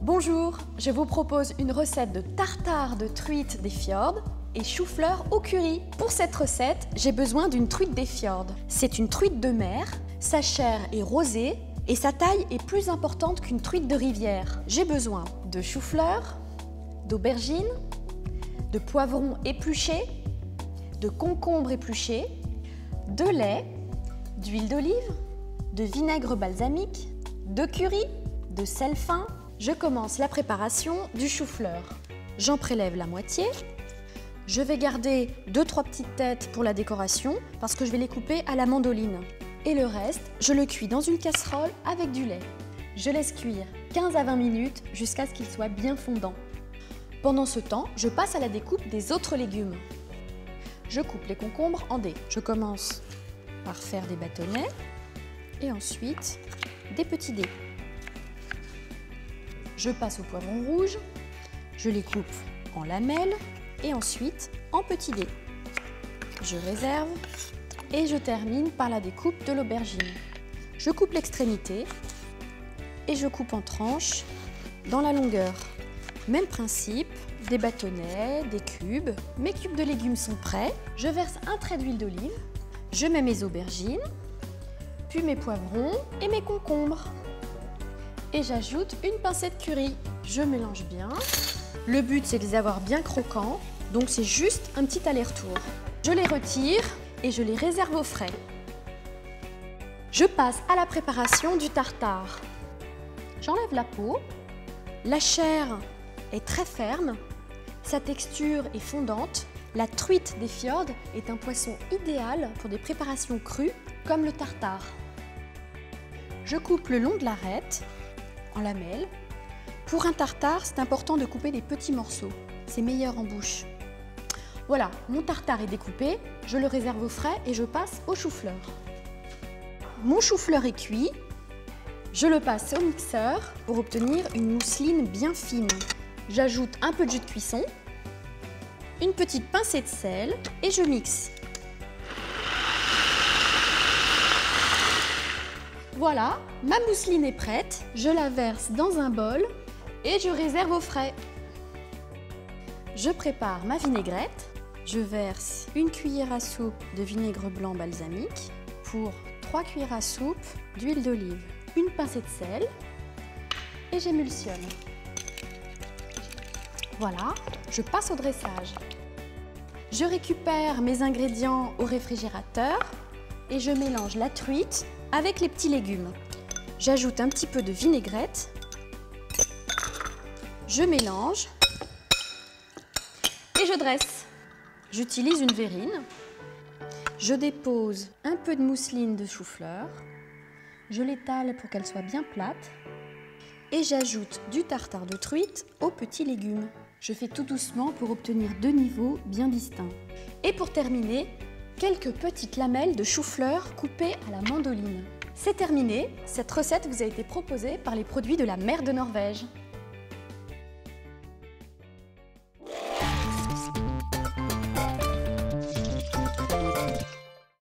Bonjour, je vous propose une recette de tartare de truite des fjords et chou-fleur au curry. Pour cette recette, j'ai besoin d'une truite des fjords. C'est une truite de mer, sa chair est rosée et sa taille est plus importante qu'une truite de rivière. J'ai besoin de chou-fleur, d'aubergines, de poivrons épluchés, de concombres épluchés, de lait, d'huile d'olive, de vinaigre balsamique, de curry, de sel fin. Je commence la préparation du chou-fleur. J'en prélève la moitié. Je vais garder 2-3 petites têtes pour la décoration parce que je vais les couper à la mandoline. Et le reste, je le cuis dans une casserole avec du lait. Je laisse cuire 15 à 20 minutes jusqu'à ce qu'il soit bien fondant. Pendant ce temps, je passe à la découpe des autres légumes. Je coupe les concombres en dés. Je commence par faire des bâtonnets et ensuite des petits dés. Je passe au poivron rouge, je les coupe en lamelles et ensuite en petits dés. Je réserve et je termine par la découpe de l'aubergine. Je coupe l'extrémité et je coupe en tranches dans la longueur. Même principe, des bâtonnets, des cubes. Mes cubes de légumes sont prêts. Je verse un trait d'huile d'olive, je mets mes aubergines, puis mes poivrons et mes concombres. Et j'ajoute une pincée de curry. Je mélange bien. Le but, c'est de les avoir bien croquants, donc c'est juste un petit aller-retour. Je les retire et je les réserve au frais. Je passe à la préparation du tartare. J'enlève la peau. La chair est très ferme. Sa texture est fondante. La truite des fjords est un poisson idéal pour des préparations crues comme le tartare. Je coupe le long de l'arête en lamelles. Pour un tartare, c'est important de couper des petits morceaux. C'est meilleur en bouche. Voilà, mon tartare est découpé, je le réserve au frais et je passe au chou-fleur. Mon chou-fleur est cuit, je le passe au mixeur pour obtenir une mousseline bien fine. J'ajoute un peu de jus de cuisson, une petite pincée de sel et je mixe. Voilà, ma mousseline est prête, je la verse dans un bol et je réserve au frais. Je prépare ma vinaigrette, je verse une cuillère à soupe de vinaigre blanc balsamique pour 3 cuillères à soupe d'huile d'olive, une pincée de sel et j'émulsionne. Voilà, je passe au dressage. Je récupère mes ingrédients au réfrigérateur et je mélange la truite avec les petits légumes. J'ajoute un petit peu de vinaigrette. Je mélange et je dresse. J'utilise une verrine. Je dépose un peu de mousseline de chou-fleur. Je l'étale pour qu'elle soit bien plate. Et j'ajoute du tartare de truite aux petits légumes. Je fais tout doucement pour obtenir 2 niveaux bien distincts. Et pour terminer, quelques petites lamelles de chou-fleur coupées à la mandoline. C'est terminé, cette recette vous a été proposée par les produits de la mer de Norvège.